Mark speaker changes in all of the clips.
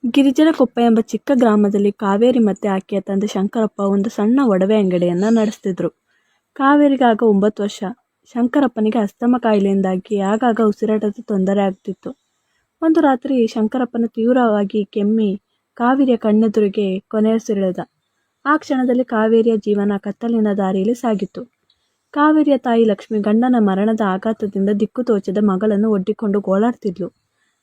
Speaker 1: ಗಿರಿಜನಕೊಪ್ಪ ಎಂಬ ಚಿಕ್ಕ ಗ್ರಾಮದಲ್ಲಿ ಕಾವೇರಿ ಮತ್ತೆ ಆಕೆಯ ತಂದೆ ಶಂಕರಪ್ಪ ಒಂದು ಸಣ್ಣ ಒಡವೆ ಅಂಗಡಿಯನ್ನು ನಡೆಸ್ತಿದ್ರು. ಕಾವೇರಿಗೆ ಆಗ 9 ವರ್ಷ. ಶಂಕರಪ್ಪನಿಗೆ ಅಸ್ತಮ ಕಾಯಿಲೆಯಿಂದಾಗಿ ಆಗಾಗ ಉಸಿರಾಟದ ತೊಂದರೆ ಆಗ್ತಿತ್ತು. ಒಂದು ರಾತ್ರಿ ಶಂಕರಪ್ಪನ ತೀವ್ರವಾಗಿ ಕೆಮ್ಮಿ ಕಾವೇರಿಯ ಕಣ್ಣೆದುರಿಗೆ ಕೊನೆಯುಸಿರೆಳೆದ. ಆ ಕ್ಷಣದಲ್ಲಿ ಕಾವೇರಿಯ ಜೀವನ ಕತ್ತಲಿನ ದಾರಿಯಲ್ಲಿ ಸಾಗಿತ್ತು. ಕಾವೇರಿಯ ತಾಯಿ ಲಕ್ಷ್ಮಿ ಗಂಡನ ಮರಣದ ಆಘಾತದಿಂದ ದಿಕ್ಕು ತೋಚದ ಮಗಳನ್ನು ಒಡ್ಡಿಕೊಂಡು ಗೋಳಾಡ್ತಿದ್ಲು.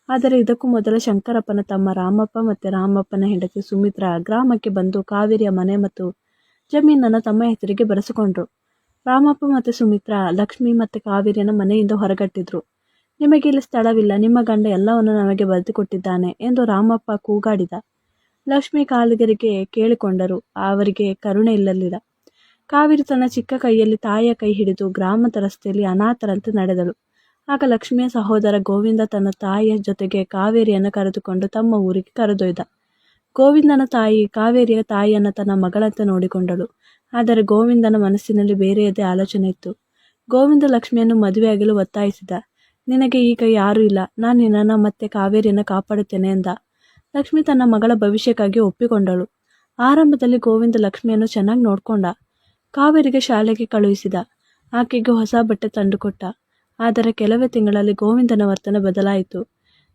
Speaker 1: ಆದರೆ ಇದಕ್ಕೂ ಮೊದಲು ಶಂಕರಪ್ಪನ ತಮ್ಮ ರಾಮಪ್ಪ ಮತ್ತು ರಾಮಪ್ಪನ ಹೆಂಡತಿ ಸುಮಿತ್ರಾ ಗ್ರಾಮಕ್ಕೆ ಬಂದು ಕಾವೇರಿಯ ಮನೆ ಮತ್ತು ಜಮೀನನ್ನು ತಮ್ಮ ಹೆಸರಿಗೆ ಬರೆಸಿಕೊಂಡ್ರು. ರಾಮಪ್ಪ ಮತ್ತು ಸುಮಿತ್ರಾ ಲಕ್ಷ್ಮಿ ಮತ್ತು ಕಾವೇರಿಯನ್ನ ಮನೆಯಿಂದ ಹೊರಗಟ್ಟಿದ್ರು. ನಿಮಗೆ ಇಲ್ಲಿ ಸ್ಥಳವಿಲ್ಲ, ನಿಮ್ಮ ಗಂಡ ಎಲ್ಲವನ್ನು ನಮಗೆ ಬರೆದುಕೊಟ್ಟಿದ್ದಾನೆ ಎಂದು ರಾಮಪ್ಪ ಕೂಗಾಡಿದ. ಲಕ್ಷ್ಮಿ ಕಾಲಿಗರಿಗೆ ಕೇಳಿಕೊಂಡರು. ಅವರಿಗೆ ಕರುಣೆ ಇಲ್ಲಲಿಲ್ಲ. ಕಾವೇರಿ ತನ್ನ ಚಿಕ್ಕ ಕೈಯಲ್ಲಿ ತಾಯಿಯ ಕೈ ಹಿಡಿದು ಗ್ರಾಮದ ರಸ್ತೆಯಲ್ಲಿ ಅನಾಥರಂತೆ ನಡೆದಳು. ಆಗ ಲಕ್ಷ್ಮಿಯ ಸಹೋದರ ಗೋವಿಂದ ತನ್ನ ತಾಯಿಯ ಜೊತೆಗೆ ಕಾವೇರಿಯನ್ನು ಕರೆದುಕೊಂಡು ತಮ್ಮ ಊರಿಗೆ ಕರೆದೊಯ್ದ. ಗೋವಿಂದನ ತಾಯಿ ಕಾವೇರಿಯ ತಾಯಿಯನ್ನು ತನ್ನ ಮಗಳಂತೆ ನೋಡಿಕೊಂಡಳು. ಆದರೆ ಗೋವಿಂದನ ಮನಸ್ಸಿನಲ್ಲಿ ಬೇರೆಯದೇ ಆಲೋಚನೆ ಇತ್ತು. ಗೋವಿಂದ ಲಕ್ಷ್ಮಿಯನ್ನು ಮದುವೆಯಾಗಲು ಒತ್ತಾಯಿಸಿದ. ನಿನಗೆ ಈಗ ಯಾರೂ ಇಲ್ಲ, ನಾನು ನಿನ್ನನ್ನು ಮತ್ತೆ ಕಾವೇರಿಯನ್ನು ಕಾಪಾಡುತ್ತೇನೆ ಎಂದ. ಲಕ್ಷ್ಮಿ ತನ್ನ ಮಗಳ ಭವಿಷ್ಯಕ್ಕಾಗಿ ಒಪ್ಪಿಕೊಂಡಳು. ಆರಂಭದಲ್ಲಿ ಗೋವಿಂದ ಲಕ್ಷ್ಮಿಯನ್ನು ಚೆನ್ನಾಗಿ ನೋಡ್ಕೊಂಡ. ಕಾವೇರಿಗೆ ಶಾಲೆಗೆ ಕಳುಹಿಸಿದ. ಆಕೆಗೆ ಹೊಸ ಬಟ್ಟೆ ತಂದುಕೊಟ್ಟ. ಆದರೆ ಕೆಲವೇ ತಿಂಗಳಲ್ಲಿ ಗೋವಿಂದನ ವರ್ತನೆ ಬದಲಾಯಿತು.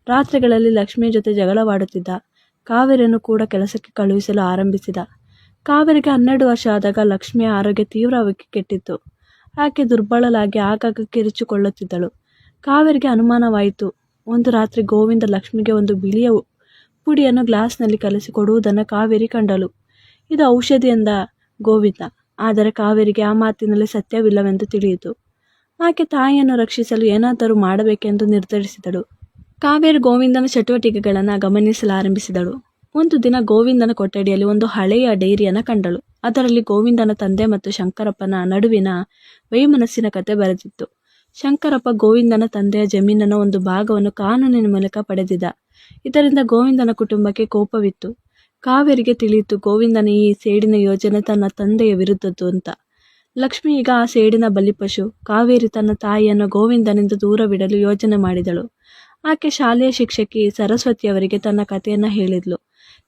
Speaker 1: ರಾತ್ರಿಗಳಲ್ಲಿ ಲಕ್ಷ್ಮಿಯ ಜೊತೆ ಜಗಳವಾಡುತ್ತಿದ್ದ. ಕಾವೇರಿಯನ್ನು ಕೂಡ ಕೆಲಸಕ್ಕೆ ಕಳುಹಿಸಲು ಆರಂಭಿಸಿದ. ಕಾವೇರಿಗೆ 12 ವರ್ಷ ಆದಾಗ ಲಕ್ಷ್ಮಿಯ ಆರೋಗ್ಯ ತೀವ್ರವಾಗಿ ಕೆಟ್ಟಿತ್ತು. ಆಕೆ ದುರ್ಬಲಳಾಗಿ ಆಗಾಗ ಕಿರಿಚಿಕೊಳ್ಳುತ್ತಿದ್ದಳು. ಕಾವೇರಿಗೆ ಅನುಮಾನವಾಯಿತು. ಒಂದು ರಾತ್ರಿ ಗೋವಿಂದ ಲಕ್ಷ್ಮಿಗೆ ಒಂದು ಬಿಳಿಯ ಪುಡಿಯನ್ನು ಗ್ಲಾಸ್ನಲ್ಲಿ ಕಲಸಿ ಕೊಡುವುದನ್ನು ಕಾವೇರಿ ಕಂಡಳು. ಇದು ಔಷಧಿ ಎಂದ ಗೋವಿಂದ. ಆದರೆ ಕಾವೇರಿಗೆ ಆ ಮಾತಿನಲ್ಲಿ ಸತ್ಯವಿಲ್ಲವೆಂದು ತಿಳಿಯಿತು. ಆಕೆ ತಾಯಿಯನ್ನು ರಕ್ಷಿಸಲು ಏನಾದರೂ ಮಾಡಬೇಕೆಂದು ನಿರ್ಧರಿಸಿದಳು. ಕಾವೇರಿ ಗೋವಿಂದನ ಚಟುವಟಿಕೆಗಳನ್ನು ಗಮನಿಸಲಾರಂಭಿಸಿದಳು. ಒಂದು ದಿನ ಗೋವಿಂದನ ಕೊಠಡಿಯಲ್ಲಿ ಒಂದು ಹಳೆಯ ಡೈರಿಯನ್ನು ಕಂಡಳು. ಅದರಲ್ಲಿ ಗೋವಿಂದನ ತಂದೆ ಮತ್ತು ಶಂಕರಪ್ಪನ ನಡುವಿನ ವೈಮನಸ್ಸಿನ ಕತೆ ಬರೆದಿತ್ತು. ಶಂಕರಪ್ಪ ಗೋವಿಂದನ ತಂದೆಯ ಜಮೀನಿನ ಒಂದು ಭಾಗವನ್ನು ಕಾನೂನಿನ ಮೂಲಕ ಪಡೆದಿದ್ದ. ಇದರಿಂದ ಗೋವಿಂದನ ಕುಟುಂಬಕ್ಕೆ ಕೋಪವಿತ್ತು. ಕಾವೇರಿಗೆ ತಿಳಿಯಿತು ಗೋವಿಂದನ ಈ ಸೇಡಿನ ಯೋಜನೆ ತನ್ನ ತಂದೆಯ ವಿರುದ್ಧದ್ದು ಅಂತ. ಲಕ್ಷ್ಮಿ ಈಗ ಆ ಸೇಡಿನ ಬಲಿಪಶು. ಕಾವೇರಿ ತನ್ನ ತಾಯಿಯನ್ನು ಗೋವಿಂದನಿಂದ ದೂರವಿಡಲು ಯೋಜನೆ ಮಾಡಿದಳು. ಆಕೆ ಶಾಲೆಯ ಶಿಕ್ಷಕಿ ಸರಸ್ವತಿಯವರಿಗೆ ತನ್ನ ಕಥೆಯನ್ನು ಹೇಳಿದ್ಲು.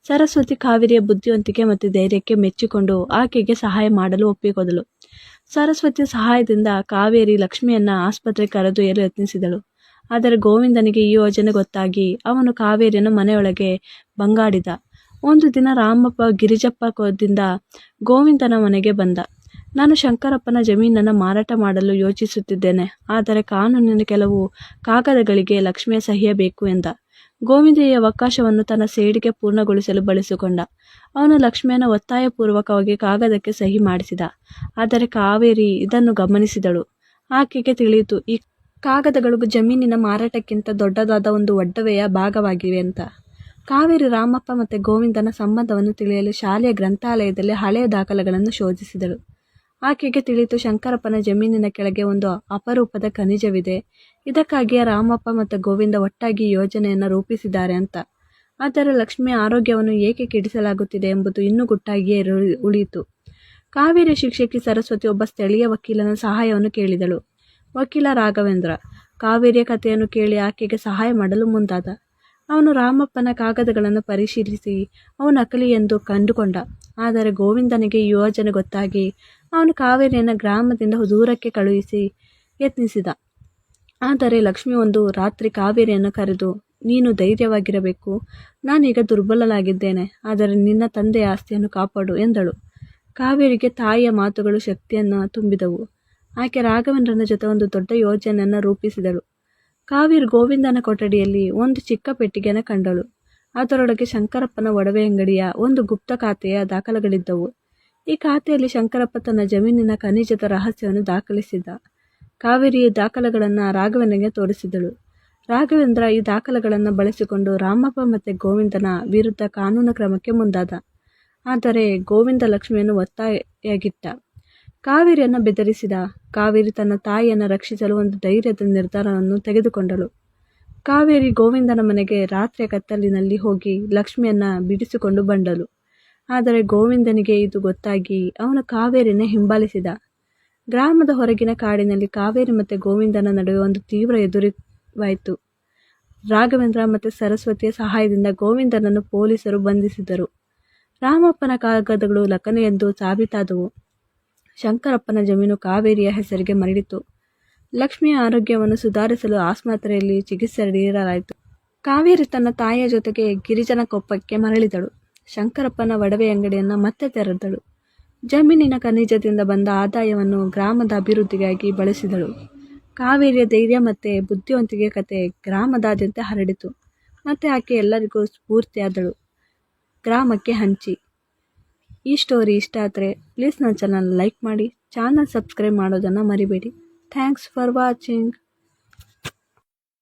Speaker 1: ಸರಸ್ವತಿ ಕಾವೇರಿಯ ಬುದ್ಧಿವಂತಿಕೆ ಮತ್ತು ಧೈರ್ಯಕ್ಕೆ ಮೆಚ್ಚಿಕೊಂಡು ಆಕೆಗೆ ಸಹಾಯ ಮಾಡಲು ಒಪ್ಪಿಕೊಂಡಳು. ಸರಸ್ವತಿಯ ಸಹಾಯದಿಂದ ಕಾವೇರಿ ಲಕ್ಷ್ಮಿಯನ್ನ ಆಸ್ಪತ್ರೆಗೆ ಕರೆದೊಯ್ಯಲು ಯತ್ನಿಸಿದಳು. ಆದರೆ ಗೋವಿಂದನಿಗೆ ಈ ಯೋಜನೆ ಗೊತ್ತಾಗಿ ಅವನು ಕಾವೇರಿಯನ್ನು ಮನೆಯೊಳಗೆ ಬಂಗಾಡಿದ. ಒಂದು ದಿನ ರಾಮಪ್ಪ ಗಿರಿಜಪ್ಪದಿಂದ ಗೋವಿಂದನ ಮನೆಗೆ ಬಂದ. ನಾನು ಶಂಕರಪ್ಪನ ಜಮೀನನ್ನು ಮಾರಾಟ ಮಾಡಲು ಯೋಚಿಸುತ್ತಿದ್ದೇನೆ, ಆದರೆ ಕಾನೂನಿನ ಕೆಲವು ಕಾಗದಗಳಿಗೆ ಲಕ್ಷ್ಮಿಯ ಸಹಿಯ ಬೇಕು ಎಂದ. ಗೋವಿಂದ ಈ ಅವಕಾಶವನ್ನು ತನ್ನ ಸೇಡಿಗೆ ಪೂರ್ಣಗೊಳಿಸಲು ಬಳಸಿಕೊಂಡ. ಅವನು ಲಕ್ಷ್ಮಿಯನ್ನು ಒತ್ತಾಯಪೂರ್ವಕವಾಗಿ ಕಾಗದಕ್ಕೆ ಸಹಿ ಮಾಡಿಸಿದ. ಆದರೆ ಕಾವೇರಿ ಇದನ್ನು ಗಮನಿಸಿದಳು. ಆಕೆಗೆ ತಿಳಿಯಿತು ಈ ಕಾಗದಗಳು ಜಮೀನಿನ ಮಾರಾಟಕ್ಕಿಂತ ದೊಡ್ಡದಾದ ಒಂದು ಒಡವೆಯ ಭಾಗವಾಗಿವೆ ಅಂತ. ಕಾವೇರಿ ರಾಮಪ್ಪ ಮತ್ತು ಗೋವಿಂದನ ಸಂಬಂಧವನ್ನು ತಿಳಿಯಲು ಶಾಲೆಯ ಗ್ರಂಥಾಲಯದಲ್ಲಿ ಹಳೆಯ ದಾಖಲೆಗಳನ್ನು ಶೋಧಿಸಿದಳು. ಆಕೆಗೆ ತಿಳಿಯಿತು ಶಂಕರಪ್ಪನ ಜಮೀನಿನ ಕೆಳಗೆ ಒಂದು ಅಪರೂಪದ ಖನಿಜವಿದೆ. ಇದಕ್ಕಾಗಿಯೇ ರಾಮಪ್ಪ ಮತ್ತು ಗೋವಿಂದ ಒಟ್ಟಾಗಿ ಯೋಜನೆಯನ್ನು ರೂಪಿಸಿದ್ದಾರೆ ಅಂತ. ಆದರೆ ಲಕ್ಷ್ಮಿಯ ಆರೋಗ್ಯವನ್ನು ಏಕೆ ಕೆಡಿಸಲಾಗುತ್ತಿದೆ ಎಂಬುದು ಇನ್ನೂ ಗುಟ್ಟಾಗಿಯೇ ಉಳಿಯಿತು. ಕಾವೇರಿ ಶಿಕ್ಷಕಿ ಸರಸ್ವತಿ ಒಬ್ಬ ಸ್ಥಳೀಯ ವಕೀಲನ ಸಹಾಯವನ್ನು ಕೇಳಿದಳು. ವಕೀಲ ರಾಘವೇಂದ್ರ ಕಾವೇರಿಯ ಕಥೆಯನ್ನು ಕೇಳಿ ಆಕೆಗೆ ಸಹಾಯ ಮಾಡಲು ಮುಂದಾದ. ಅವನು ರಾಮಪ್ಪನ ಕಾಗದಗಳನ್ನು ಪರಿಶೀಲಿಸಿ ಅವು ನಕಲಿ ಎಂದು ಕಂಡುಕೊಂಡ. ಆದರೆ ಗೋವಿಂದನಿಗೆ ಈ ಯೋಜನೆ ಗೊತ್ತಾಗಿ ಅವನು ಕಾವೇರಿಯನ್ನು ಗ್ರಾಮದಿಂದ ದೂರಕ್ಕೆ ಕಳುಹಿಸಿ ಯತ್ನಿಸಿದ. ಆದರೆ ಲಕ್ಷ್ಮಿ ಒಂದು ರಾತ್ರಿ ಕಾವೇರಿಯನ್ನು ಕರೆದು, ನೀನು ಧೈರ್ಯವಾಗಿರಬೇಕು, ನಾನೀಗ ದುರ್ಬಲಳಾಗಿದ್ದೇನೆ, ಆದರೆ ನಿನ್ನ ತಂದೆಯ ಆಸ್ತಿಯನ್ನು ಕಾಪಾಡು ಎಂದಳು. ಕಾವೇರಿಗೆ ತಾಯಿಯ ಮಾತುಗಳು ಶಕ್ತಿಯನ್ನು ತುಂಬಿದವು. ಆಕೆ ರಾಘವೇಂದ್ರನ ಜೊತೆ ಒಂದು ದೊಡ್ಡ ಯೋಜನೆಯನ್ನು ರೂಪಿಸಿದಳು. ಕಾವೇರಿ ಗೋವಿಂದನ ಕೊಠಡಿಯಲ್ಲಿ ಒಂದು ಚಿಕ್ಕ ಪೆಟ್ಟಿಗೆಯನ್ನು ಕಂಡಳು. ಅದರೊಳಗೆ ಶಂಕರಪ್ಪನ ಒಡವೆ ಅಂಗಡಿಯ ಒಂದು ಗುಪ್ತ ಖಾತೆಯ ದಾಖಲೆಗಳಿದ್ದವು. ಈ ಖಾತೆಯಲ್ಲಿ ಶಂಕರಪ್ಪ ತನ್ನ ಜಮೀನಿನ ಖನಿಜದ ರಹಸ್ಯವನ್ನು ದಾಖಲಿಸಿದ್ದ. ಕಾವೇರಿ ಈ ದಾಖಲೆಗಳನ್ನು ರಾಘವೇಂದ್ರನಿಗೆ ತೋರಿಸಿದಳು. ರಾಘವೇಂದ್ರ ಈ ದಾಖಲೆಗಳನ್ನು ಬಳಸಿಕೊಂಡು ರಾಮಪ್ಪ ಮತ್ತು ಗೋವಿಂದನ ವಿರುದ್ಧ ಕಾನೂನು ಕ್ರಮಕ್ಕೆ ಮುಂದಾದ. ಆದರೆ ಗೋವಿಂದ ಲಕ್ಷ್ಮಿಯನ್ನು ಒತ್ತಾಯಾಗಿಟ್ಟ. ಕಾವೇರಿಯನ್ನು ಬೆದರಿಸಿದ. ಕಾವೇರಿ ತನ್ನ ತಾಯಿಯನ್ನು ರಕ್ಷಿಸಲು ಒಂದು ಧೈರ್ಯದ ನಿರ್ಧಾರವನ್ನು ತೆಗೆದುಕೊಂಡಳು. ಕಾವೇರಿ ಗೋವಿಂದನ ಮನೆಗೆ ರಾತ್ರಿಯ ಕತ್ತಲಿನಲ್ಲಿ ಹೋಗಿ ಲಕ್ಷ್ಮಿಯನ್ನ ಬಿಡಿಸಿಕೊಂಡು ಬಂದಳು. ಆದರೆ ಗೋವಿಂದನಿಗೆ ಇದು ಗೊತ್ತಾಗಿ ಅವನು ಕಾವೇರಿಯನ್ನು ಹಿಂಬಾಲಿಸಿದ. ಗ್ರಾಮದ ಹೊರಗಿನ ಕಾಡಿನಲ್ಲಿ ಕಾವೇರಿ ಮತ್ತು ಗೋವಿಂದನ ನಡುವೆ ಒಂದು ತೀವ್ರ ಎದುರುವಾಯಿತು. ರಾಘವೇಂದ್ರ ಮತ್ತು ಸರಸ್ವತಿಯ ಸಹಾಯದಿಂದ ಗೋವಿಂದನನ್ನು ಪೊಲೀಸರು ಬಂಧಿಸಿದರು. ರಾಮಪ್ಪನ ಕಾಗದಗಳು ಲಕ್ಕನೆಯೆಂದು ಸಾಬೀತಾದವು. ಶಂಕರಪ್ಪನ ಜಮೀನು ಕಾವೇರಿಯ ಹೆಸರಿಗೆ ಮರಳಿತು. ಲಕ್ಷ್ಮಿಯ ಆರೋಗ್ಯವನ್ನು ಸುಧಾರಿಸಲು ಆಸ್ಪತ್ರೆಯಲ್ಲಿ ಚಿಕಿತ್ಸೆ ನೀಡಲಾಯಿತು. ಕಾವೇರಿ ತನ್ನ ತಾಯಿಯ ಜೊತೆಗೆ ಗಿರಿಜನ ಕೊಪ್ಪಕ್ಕೆ ಮರಳಿದಳು. ಶಂಕರಪ್ಪನ ಒಡವೆ ಅಂಗಡಿಯನ್ನು ಮತ್ತೆ ತೆರೆದಳು. ಜಮೀನಿನ ಖನಿಜದಿಂದ ಬಂದ ಆದಾಯವನ್ನು ಗ್ರಾಮದ ಅಭಿವೃದ್ಧಿಗಾಗಿ ಬಳಸಿದಳು. ಕಾವೇರಿಯ ಧೈರ್ಯ ಮತ್ತು ಬುದ್ಧಿವಂತಿಕೆ ಕತೆ ಗ್ರಾಮದಾದ್ಯಂತ ಹರಡಿತು. ಮತ್ತು ಆಕೆ ಎಲ್ಲರಿಗೂ ಸ್ಫೂರ್ತಿಯಾದಳು. ಗ್ರಾಮಕ್ಕೆ ಹಂಚಿ. ಈ ಸ್ಟೋರಿ ಇಷ್ಟ ಆದರೆ ಪ್ಲೀಸ್ ನನ್ನ ಚಾನಲ್ ಲೈಕ್ ಮಾಡಿ, ಚಾನಲ್ ಸಬ್ಸ್ಕ್ರೈಬ್ ಮಾಡೋದನ್ನು ಮರಿಬೇಡಿ. Thanks for watching.